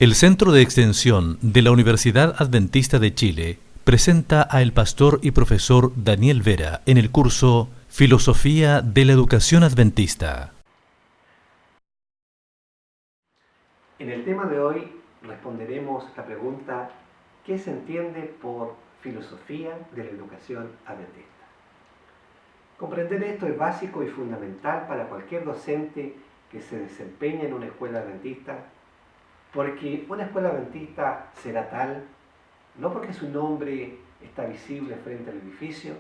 El Centro de Extensión de la Universidad Adventista de Chile presenta a el pastor y profesor Daniel Vera en el curso Filosofía de la Educación Adventista. En el tema de hoy responderemos la pregunta: ¿qué se entiende por filosofía de la educación adventista? Comprender esto es básico y fundamental para cualquier docente que se desempeñe en una escuela adventista, porque una escuela adventista será tal no porque su nombre está visible frente al edificio,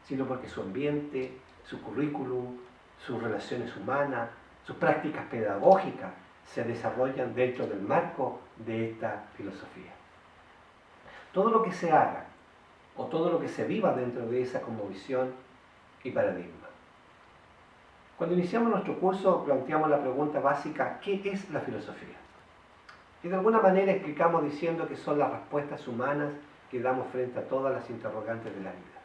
sino porque su ambiente, su currículum, sus relaciones humanas, sus prácticas pedagógicas se desarrollan dentro del marco de esta filosofía. Todo lo que se haga o todo lo que se viva dentro de esa cosmovisión y paradigma. Cuando iniciamos nuestro curso planteamos la pregunta básica: ¿qué es la filosofía? Y de alguna manera explicamos diciendo que son las respuestas humanas que damos frente a todas las interrogantes de la vida.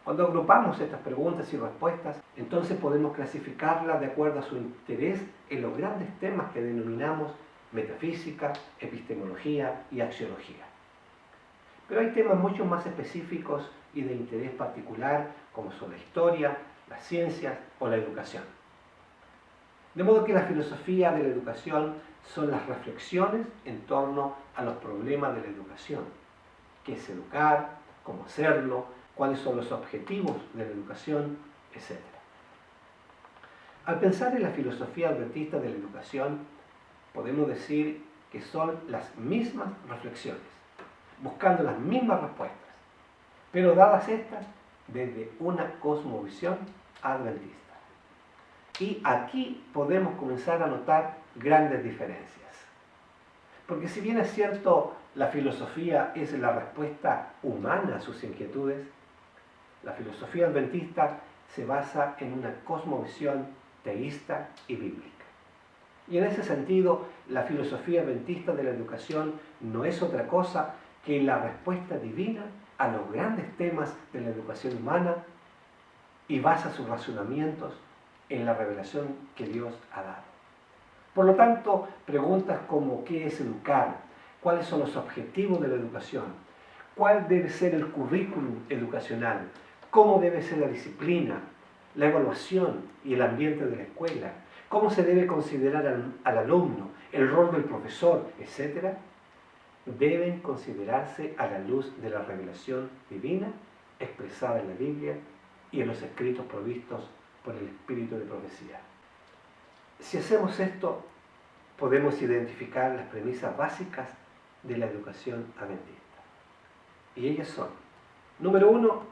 Cuando agrupamos estas preguntas y respuestas, entonces podemos clasificarlas de acuerdo a su interés en los grandes temas que denominamos metafísica, epistemología y axiología. Pero hay temas mucho más específicos y de interés particular, como son la historia, las ciencias o la educación. De modo que la filosofía de la educación son las reflexiones en torno a los problemas de la educación. ¿Qué es educar? ¿Cómo hacerlo? ¿Cuáles son los objetivos de la educación? Etc. Al pensar en la filosofía adventista de la educación, podemos decir que son las mismas reflexiones, buscando las mismas respuestas, pero dadas estas desde una cosmovisión adventista. Y aquí podemos comenzar a notar grandes diferencias. Porque si bien es cierto, la filosofía es la respuesta humana a sus inquietudes, la filosofía adventista se basa en una cosmovisión teísta y bíblica. Y en ese sentido, la filosofía adventista de la educación no es otra cosa que la respuesta divina a los grandes temas de la educación humana y basa sus razonamientos en la revelación que Dios ha dado. Por lo tanto, preguntas como ¿qué es educar? ¿Cuáles son los objetivos de la educación? ¿Cuál debe ser el currículum educacional? ¿Cómo debe ser la disciplina, la evaluación y el ambiente de la escuela? ¿Cómo se debe considerar al alumno, el rol del profesor, etcétera? Deben considerarse a la luz de la revelación divina expresada en la Biblia y en los escritos provistos por el espíritu de profecía. Si hacemos esto, podemos identificar las premisas básicas de la educación adventista. Y ellas son: número 1,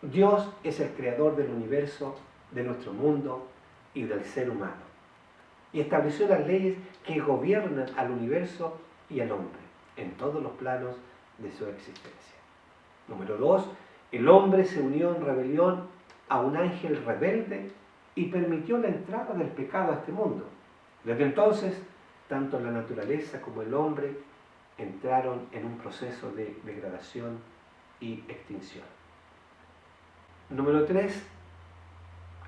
Dios es el creador del universo, de nuestro mundo y del ser humano. Y estableció las leyes que gobiernan al universo y al hombre en todos los planos de su existencia. Número 2, el hombre se unió en rebelión a un ángel rebelde y permitió la entrada del pecado a este mundo. Desde entonces, tanto la naturaleza como el hombre entraron en un proceso de degradación y extinción. Número 3,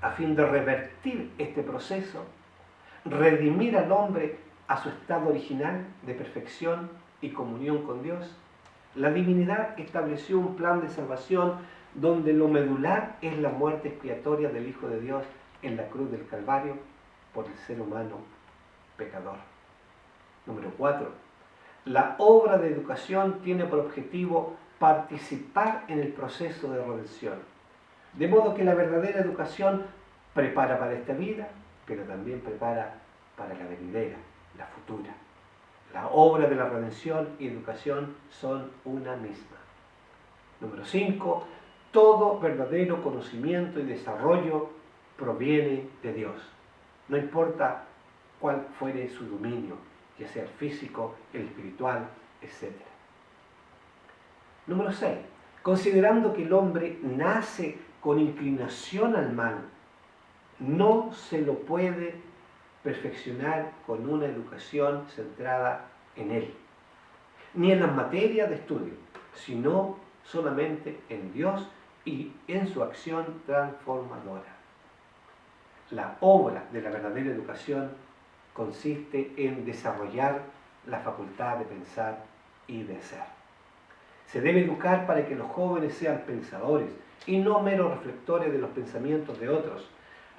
a fin de revertir este proceso, redimir al hombre a su estado original de perfección y comunión con Dios, la divinidad estableció un plan de salvación donde lo medular es la muerte expiatoria del Hijo de Dios en la cruz del Calvario por el ser humano pecador. Número 4. La obra de educación tiene por objetivo participar en el proceso de redención. De modo que la verdadera educación prepara para esta vida, pero también prepara para la venidera, la futura. La obra de la redención y educación son una misma. Número 5. Todo verdadero conocimiento y desarrollo proviene de Dios. No importa cuál fuere su dominio, ya sea el físico, el espiritual, etc. Número 6. Considerando que el hombre nace con inclinación al mal, no se lo puede perfeccionar con una educación centrada en él, ni en las materias de estudio, sino solamente en Dios y en su acción transformadora. La obra de la verdadera educación consiste en desarrollar la facultad de pensar y de ser. Se debe educar para que los jóvenes sean pensadores y no meros reflectores de los pensamientos de otros.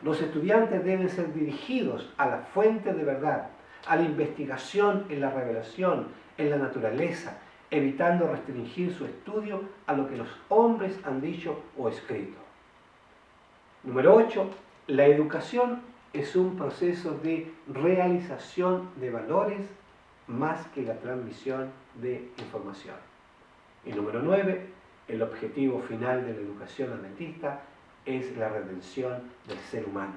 Los estudiantes deben ser dirigidos a la fuente de verdad, a la investigación en la revelación, en la naturaleza, evitando restringir su estudio a lo que los hombres han dicho o escrito. Número 8. La educación es un proceso de realización de valores más que la transmisión de información. Y número 9. El objetivo final de la educación adventista es la redención del ser humano.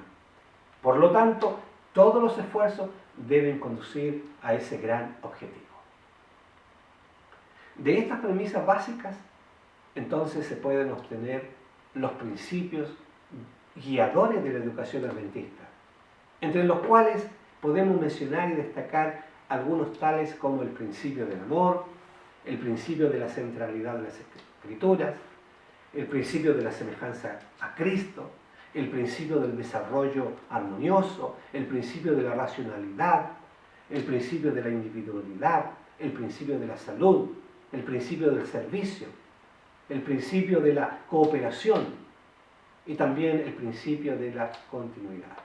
Por lo tanto, todos los esfuerzos deben conducir a ese gran objetivo. De estas premisas básicas, entonces se pueden obtener los principios guiadores de la educación adventista, entre los cuales podemos mencionar y destacar algunos tales como el principio del amor, el principio de la centralidad de las Escrituras, el principio de la semejanza a Cristo, el principio del desarrollo armonioso, el principio de la racionalidad, el principio de la individualidad, el principio de la salud, el principio del servicio, el principio de la cooperación y también el principio de la continuidad.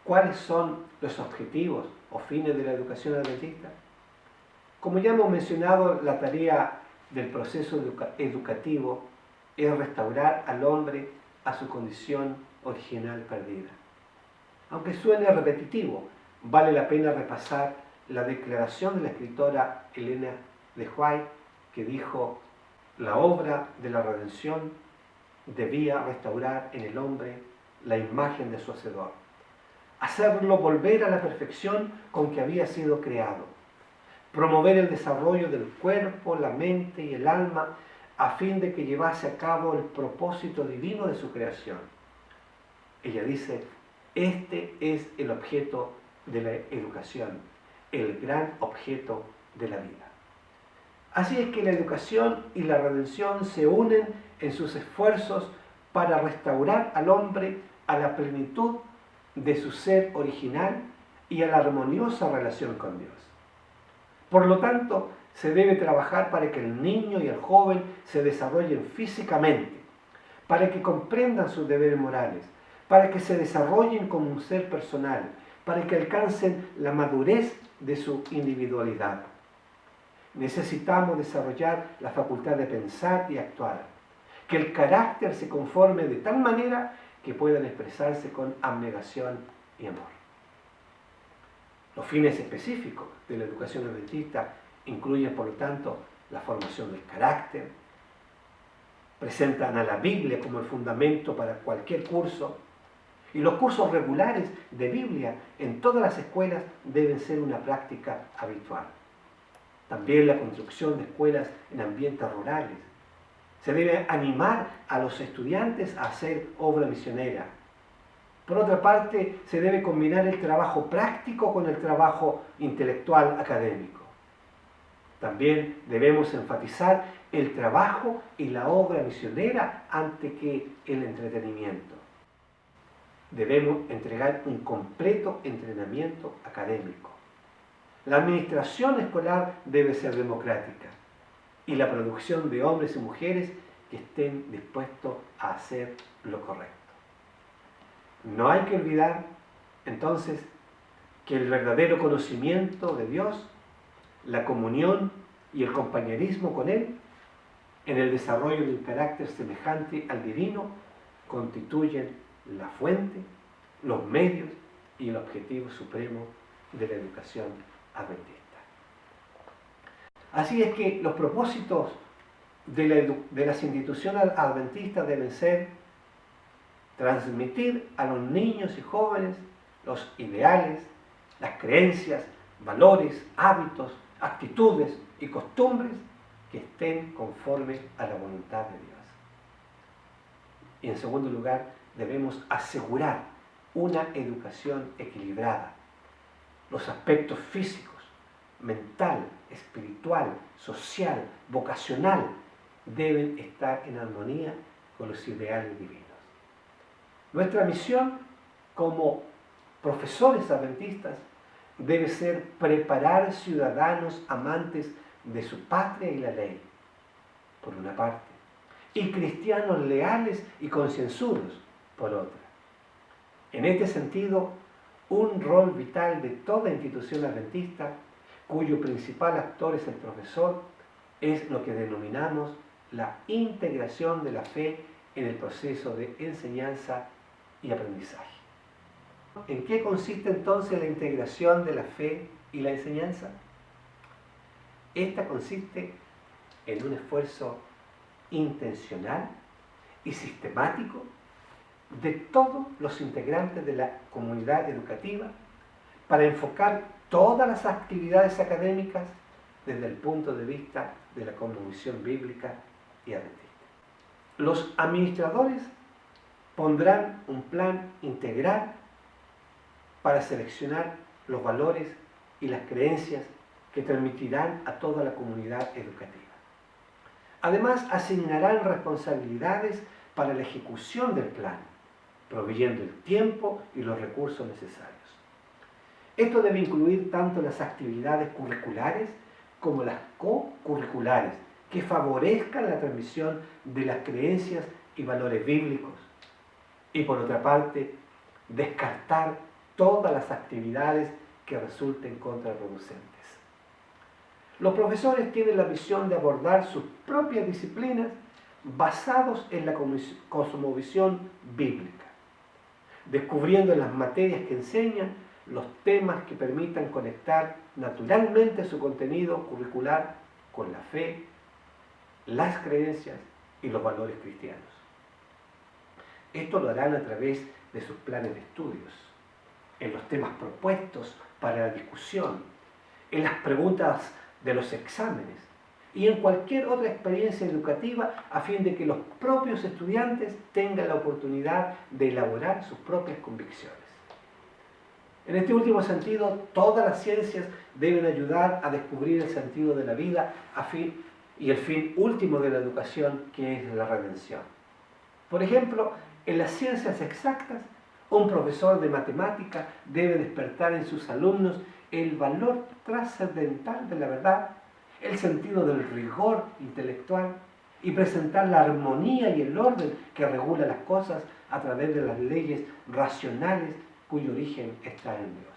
¿Cuáles son los objetivos o fines de la educación adventista? Como ya hemos mencionado, la tarea del proceso educativo es restaurar al hombre a su condición original perdida. Aunque suene repetitivo, vale la pena repasar la declaración de la escritora Elena de White, que dijo: la obra de la redención debía restaurar en el hombre la imagen de su Hacedor, hacerlo volver a la perfección con que había sido creado, promover el desarrollo del cuerpo, la mente y el alma a fin de que llevase a cabo el propósito divino de su creación. Ella dice: este es el objeto de la educación, el gran objeto de la vida. Así es que la educación y la redención se unen en sus esfuerzos para restaurar al hombre a la plenitud de su ser original y a la armoniosa relación con Dios. Por lo tanto, se debe trabajar para que el niño y el joven se desarrollen físicamente, para que comprendan sus deberes morales, para que se desarrollen como un ser personal, para que alcancen la madurez de su individualidad. Necesitamos desarrollar la facultad de pensar y actuar, que el carácter se conforme de tal manera que puedan expresarse con abnegación y amor. Los fines específicos de la educación adventista incluyen, por lo tanto, la formación del carácter, presentan a la Biblia como el fundamento para cualquier curso, y los cursos regulares de Biblia en todas las escuelas deben ser una práctica habitual. También la construcción de escuelas en ambientes rurales. Se debe animar a los estudiantes a hacer obra misionera. Por otra parte, se debe combinar el trabajo práctico con el trabajo intelectual académico. También debemos enfatizar el trabajo y la obra misionera antes que el entretenimiento. Debemos entregar un completo entrenamiento académico. La administración escolar debe ser democrática y la producción de hombres y mujeres que estén dispuestos a hacer lo correcto. No hay que olvidar, entonces, que el verdadero conocimiento de Dios, la comunión y el compañerismo con Él, en el desarrollo de un carácter semejante al divino, constituyen la fuente, los medios y el objetivo supremo de la educación adventista. Así es que los propósitos de las instituciones adventistas deben ser transmitir a los niños y jóvenes los ideales, las creencias, valores, hábitos, actitudes y costumbres que estén conformes a la voluntad de Dios. Y en segundo lugar, debemos asegurar una educación equilibrada. Los aspectos físicos, mental, espiritual, social, vocacional, deben estar en armonía con los ideales divinos. Nuestra misión como profesores adventistas debe ser preparar ciudadanos amantes de su patria y la ley, por una parte, y cristianos leales y concienzudos, por otra. En este sentido, un rol vital de toda institución adventista, cuyo principal actor es el profesor, es lo que denominamos la integración de la fe en el proceso de enseñanza y aprendizaje. ¿En qué consiste entonces la integración de la fe y la enseñanza? Esta consiste en un esfuerzo intencional y sistemático de todos los integrantes de la comunidad educativa para enfocar todas las actividades académicas desde el punto de vista de la cosmovisión bíblica y adventista. Los administradores pondrán un plan integral para seleccionar los valores y las creencias que transmitirán a toda la comunidad educativa. Además, asignarán responsabilidades para la ejecución del plan, proveyendo el tiempo y los recursos necesarios. Esto debe incluir tanto las actividades curriculares como las co-curriculares, que favorezcan la transmisión de las creencias y valores bíblicos. Y por otra parte, descartar todas las actividades que resulten contraproducentes. Los profesores tienen la misión de abordar sus propias disciplinas basados en la cosmovisión bíblica, descubriendo en las materias que enseñan los temas que permitan conectar naturalmente su contenido curricular con la fe, las creencias y los valores cristianos. Esto lo harán a través de sus planes de estudios, en los temas propuestos para la discusión, en las preguntas de los exámenes y en cualquier otra experiencia educativa a fin de que los propios estudiantes tengan la oportunidad de elaborar sus propias convicciones. En este último sentido, todas las ciencias deben ayudar a descubrir el sentido de la vida y el fin último de la educación, que es la redención. Por ejemplo, en las ciencias exactas, un profesor de matemática debe despertar en sus alumnos el valor trascendental de la verdad, el sentido del rigor intelectual y presentar la armonía y el orden que regula las cosas a través de las leyes racionales cuyo origen está en Dios.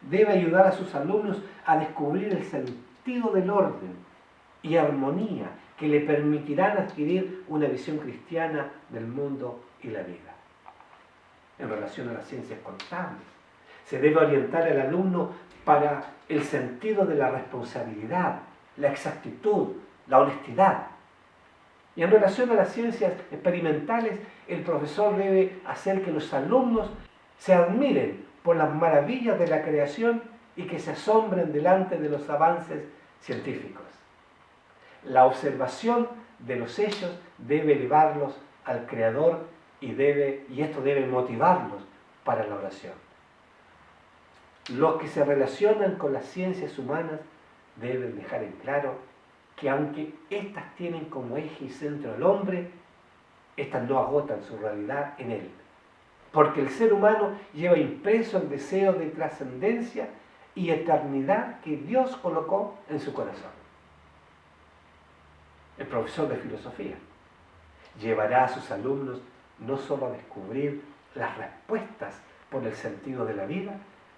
Debe ayudar a sus alumnos a descubrir el sentido del orden y armonía que le permitirán adquirir una visión cristiana del mundo y la vida. En relación a las ciencias contables, se debe orientar al alumno para el sentido de la responsabilidad, la exactitud, la honestidad. Y en relación a las ciencias experimentales, el profesor debe hacer que los alumnos se admiren por las maravillas de la creación y que se asombren delante de los avances científicos. La observación de los hechos debe elevarlos al Creador y esto debe motivarlos para la oración. Los que se relacionan con las ciencias humanas deben dejar en claro que aunque éstas tienen como eje y centro al hombre, éstas no agotan su realidad en él, porque el ser humano lleva impreso el deseo de trascendencia y eternidad que Dios colocó en su corazón. El profesor de filosofía llevará a sus alumnos no solo a descubrir las respuestas por el sentido de la vida,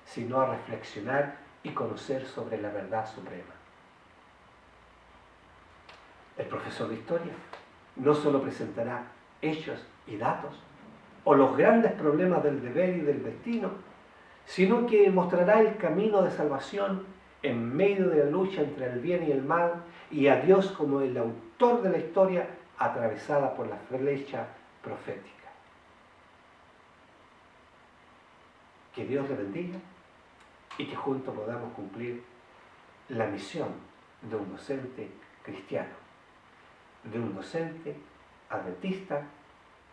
sino a reflexionar y conocer sobre la verdad suprema. El profesor de historia no solo presentará hechos y datos, o los grandes problemas del deber y del destino, sino que mostrará el camino de salvación en medio de la lucha entre el bien y el mal, y a Dios como el autor de la historia atravesada por la flecha profética. Que Dios le bendiga y que juntos podamos cumplir la misión de un docente cristiano, de un docente adventista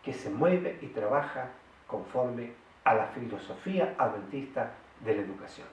que se mueve y trabaja conforme a la filosofía adventista de la educación.